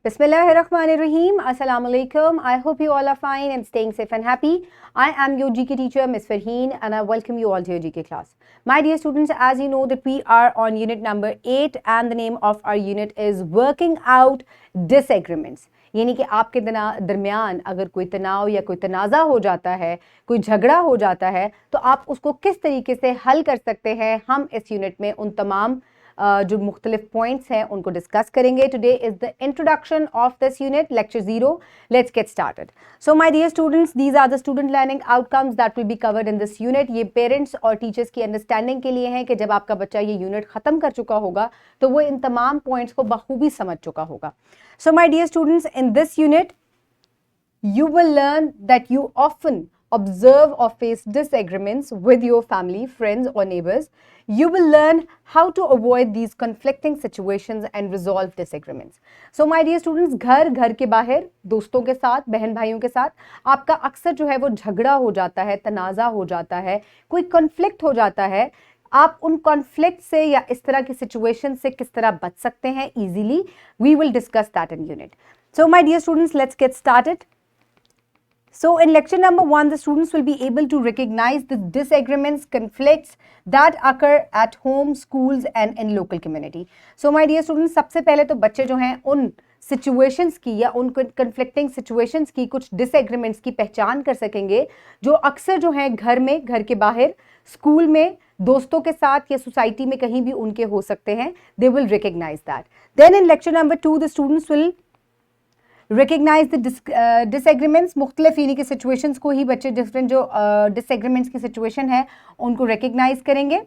Bismillahirrahmanirrahim. Assalamu alaikum. I hope you all are fine and staying safe and happy. I am your GK teacher, Ms. Farheen, and I welcome you all to your GK class. My dear students, as you know that we are on unit number 8 and the name of our unit is Working Out Disagreements. यानी कि आपके दरमियान अगर कोई तनाव या कोई तनाज़ा हो जाता है, कोई झगड़ा हो जाता है, तो आप उसको किस तरीके से हल कर सकते हैं, हम इस यूनिट में उन तमाम जो मुख्तलिफ पॉइंट्स हैं उनको डिस्कस करेंगे. Today is the introduction of this unit, lecture 0. Let's get started. So my dear students, these are the student learning outcomes that will be covered in this unit. ये parents और teachers की understanding के लिए हैं कि जब आपका बच्चा ये यूनिट खत्म कर चुका होगा तो वो इन तमाम पॉइंट्स को बखूबी समझ चुका होगा. So my dear students, in this unit you will learn that you often observe or face disagreements with your family, friends or neighbors. You will learn how to avoid these conflicting situations and resolve disagreements. So my dear students, घर के बाहर दोस्तों के साथ, बहन भाइयों के साथ आपका अक्सर जो है वो झगड़ा हो जाता है, तनाज़ा हो जाता है, कोई कॉन्फ्लिक्ट हो जाता है. आप उन कॉन्फ्लिक्ट से या इस तरह की सिचुएशन से किस तरह बच सकते हैं easily, we will discuss that in unit. So my dear students, let's get started. So in lecture number 1, the students will be able to recognize the disagreements, conflicts that occur at home, schools and in local community. So my dear students, सबसे पहले तो बच्चे जो हैं उन situations की या उन conflicting situations की, कुछ disagreements की पहचान कर सकेंगे जो अक्सर जो हैं घर में, घर के बाहर, स्कूल में, दोस्तों के साथ या सोसाइटी में कहीं भी उनके हो सकते हैं. They will recognize that. Then in lecture number 2, the students will recognize the disagreements. मुख्तलिफ यानी कि situations को ही बच्चे different जो disagreements की situation है उनको recognize करेंगे.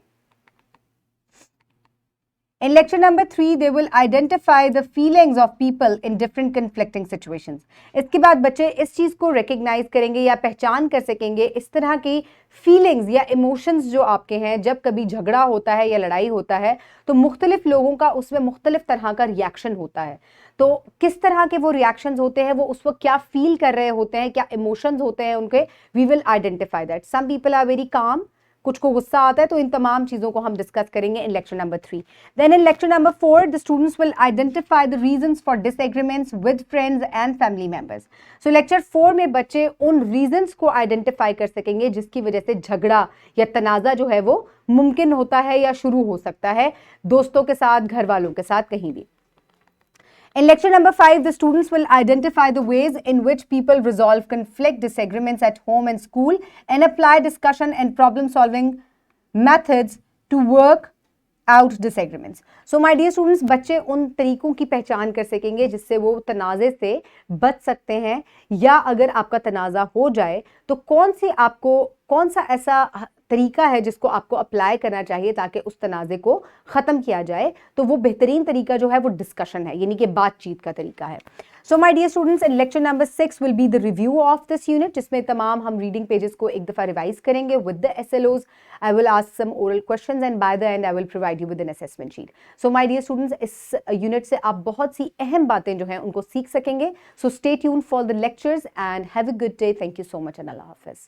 In lecture number 3, they will identify the feelings of people in different conflicting situations. इसके बाद बच्चे इस चीज़ को recognize करेंगे या पहचान कर सकेंगे इस तरह की feelings या emotions जो आपके हैं. जब कभी झगड़ा होता है या लड़ाई होता है तो मुख्तलिफ लोगों का उसमें मुख्तलिफ तरह का रिएक्शन होता है. तो किस तरह के वो रिएक्शंस होते हैं, वो उस वक्त क्या फील कर रहे होते हैं, क्या इमोशंस होते हैं उनके, we will identify that. Some people are very calm, कुछ को गुस्सा आता है, तो इन तमाम चीज़ों को हम डिस्कस करेंगे in lecture number 3. Then in lecture number 4, the students will identify the reasons for disagreements with friends and family members. So lecture 4 में बच्चे उन रीजंस को आइडेंटिफाई कर सकेंगे जिसकी वजह से झगड़ा या तनाज़ा जो है वो मुमकिन होता है या शुरू हो सकता है दोस्तों के साथ, घर वालों के साथ, कहीं भी. In lecture number 5, the students will identify the ways in which people resolve conflict, disagreements at home and school and apply discussion and problem solving methods to work out disagreements. So my dear students, बच्चे उन तरीकों की पहचान कर सकेंगे जिससे वो तनाज़े से बच सकते हैं, या अगर आपका तनाज़ा हो जाए तो कौन सा ऐसा तरीका है जिसको आपको अप्लाई करना चाहिए ताकि उस तनाज़े को ख़त्म किया जाए. तो वो बेहतरीन तरीका जो है वो डिस्कशन है, यानी कि बातचीत का तरीका है. So my dear students, in lecture number 6 will be the review of this unit, जिसमें तमाम हम रीडिंग पेजेस को एक दफ़ा रिवाइज करेंगे with the SLOs. I will ask some oral questions and by the end I will provide you with an assessment sheet. So my dear students, इस unit से आप बहुत सी अहम बातें जो हैं उनको सीख सकेंगे. So stay tuned for the lectures and have a good day. Thank you so much and अल्लाह हाफिज़.